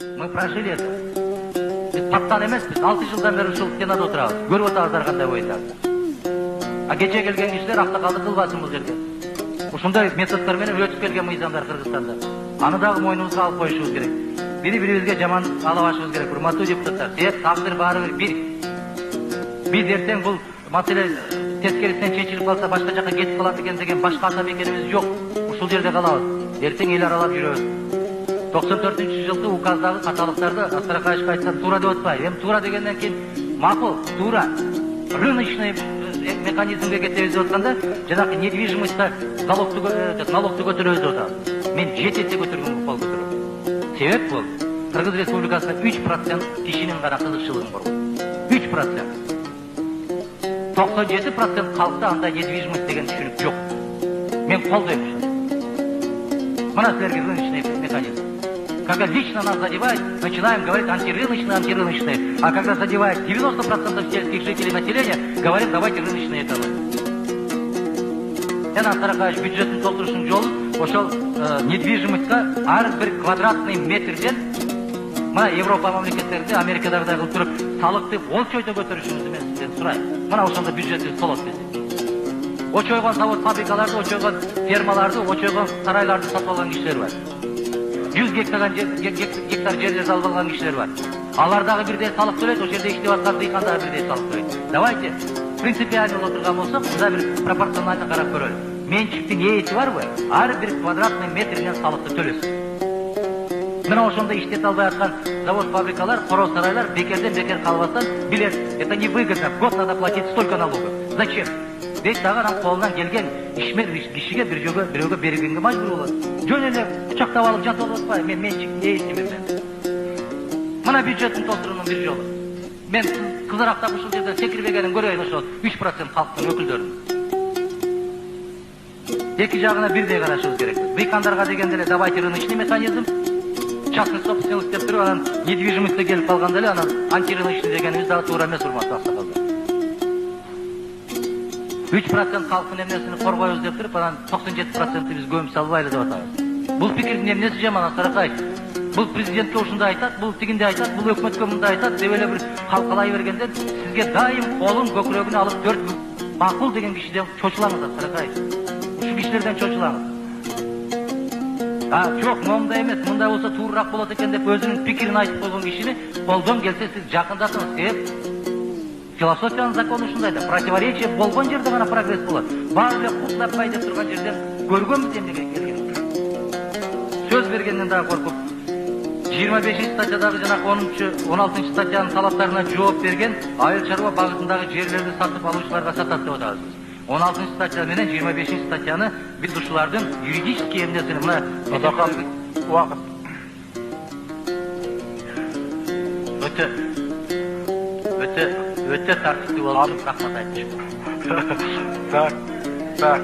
Мы прожили это. Biz pattan emeспиz, 6 жылдан бeri ушул стенада отурабыз. Көрүп атабыздар кандай боюнтарды. А кече келген кишилер актакалды кылбасын бул жерде. Ушундай методдор менен өтүп келген мыйзамдар Кыргызстанда. Аны дагы мойнубузга алып коюшубуз керек. Бири-бирибизге жаман алабашыбыз керек. Урматтуу депутаттар, себеп тагдыр баары бир. Биз эртең бул маселе тескерисинен чечилип калса башка жака кетип калат экен деген башка ата мекенибиз жок. Ушул жерде калабыз. Эртең эл аралап жүрөбүз. 94-жылды указдагы каталыктарды Астраханчка айтсам туура деп атпайбы. Эми туура дегенден кийин макул, туура. Рыночный механизмге кетебиз деп атканда, жанагы недвижимостьта налогду көтөрөбүз деп атабыз. Мен 7 эсе көтөргөн кол көтөрөм. Себеп бул Кыргыз Республикасында 3% кишинин гана кызыкчылыгы бар. 3%. 97% халкта андай недвижимость деген түшүнүк жок. Мен колдойм ушуну. Мына силерге рыночный механизм. Когда лично нас задевает, начинаем говорить антирыночный. А когда задевает 90% сельских жителей населения, говорим, давайте рыночные экономики. Сен Астраханч бюджетін толтырушың жолы, ошол недвижимостька ар бир квадратный метрден, мына Европа мамлекеттеринде, Америкадагыдай кылып туруп, салыкты болчойдо көтөрүшүңүздү мен сизден сурайм. Мына ошондо бюджетибиз толот биздин. Очойгон завод фабрикаларды, очойгон фермаларды, очойгон сарайларды сатып алган кишилер бар. 100 гектар жерлерди алып алган кишилер бар. Алар дагы бирдей салык төлөйт, ошол жерде иштеп аткан дыйкан дагы бирдей салык төлөйт. Давайте принципиально отурган болсок, мына бир пропорционально карап көрөлү. Менчиктин ээси барбы? Ар бир квадратный метринен салыкты төлөсүн. Мына ошондо иштете албай аткан завод, фабрикалар, короз сарайлар бекерден бекер калбастан билет, это невыгодно, в год надо платить столько налогов. Зачем? Бек дагы анын колунан келген ишмер кишиге бирөөгө бергенге мажбур болот. Жөн эле кучактап алып жатып атпайбы? Мен менчиктин ээсимин мен. Мына бюджеттин толтуруунун бир жолу. Мен кызарактап ушул жерден секирбегенин көрөйүн ошол 3% халктын өкүлдөрүн. Эки жагына бирдей карашыбыз керек. Дыйкандарга дегенде эле давайте рыночный механизм, частный собственность деп туруп, анан недвижимостьте келип калганда эле анан антирыночный дегенибиз дагы туура эмес, урматтуу аксакалдар. 3% халктын эмнесин коргойбуз деп туруп, анан 97% биз көмүп салбайлы деп атабыз. Бул пикирдин эмнеси жаман Астраханч? Бул президентке ушундай айтат, бул тигинде айтат, бул өкмөткө мындай айтат деп эле бир калкалай бергенде сизге дайым колун көкүрөгүнө алып 4 макул деген кишиден чочулаңыз Астраханч. Ушу кишилерден чочулаңыз. Жок, момундай эмес, мындай болсо туурураак болот экен деп өзүнүн пикирин айтып койгон кишини колдон келсе сиз жакындатыңыз. Себеп философиянын закону ушундай да, противоречие болгон жерде гана прогресс болот. Баары эле кутлаппай деп турган жерден көргөнбүз эмнеге келген. Сөз бергенден дагы коркуп 25-статьядагы жана 16-статьянын талаптарына жооп берген айыл чарба багытындагы жерлерди сатып алуучуларга сатат деп атабыз. 16-статья менен 25-статьяны биз ушулардын юридический эмнесин мына убакыт өтө тартиптүү болуп рахмат айтчумун. Так.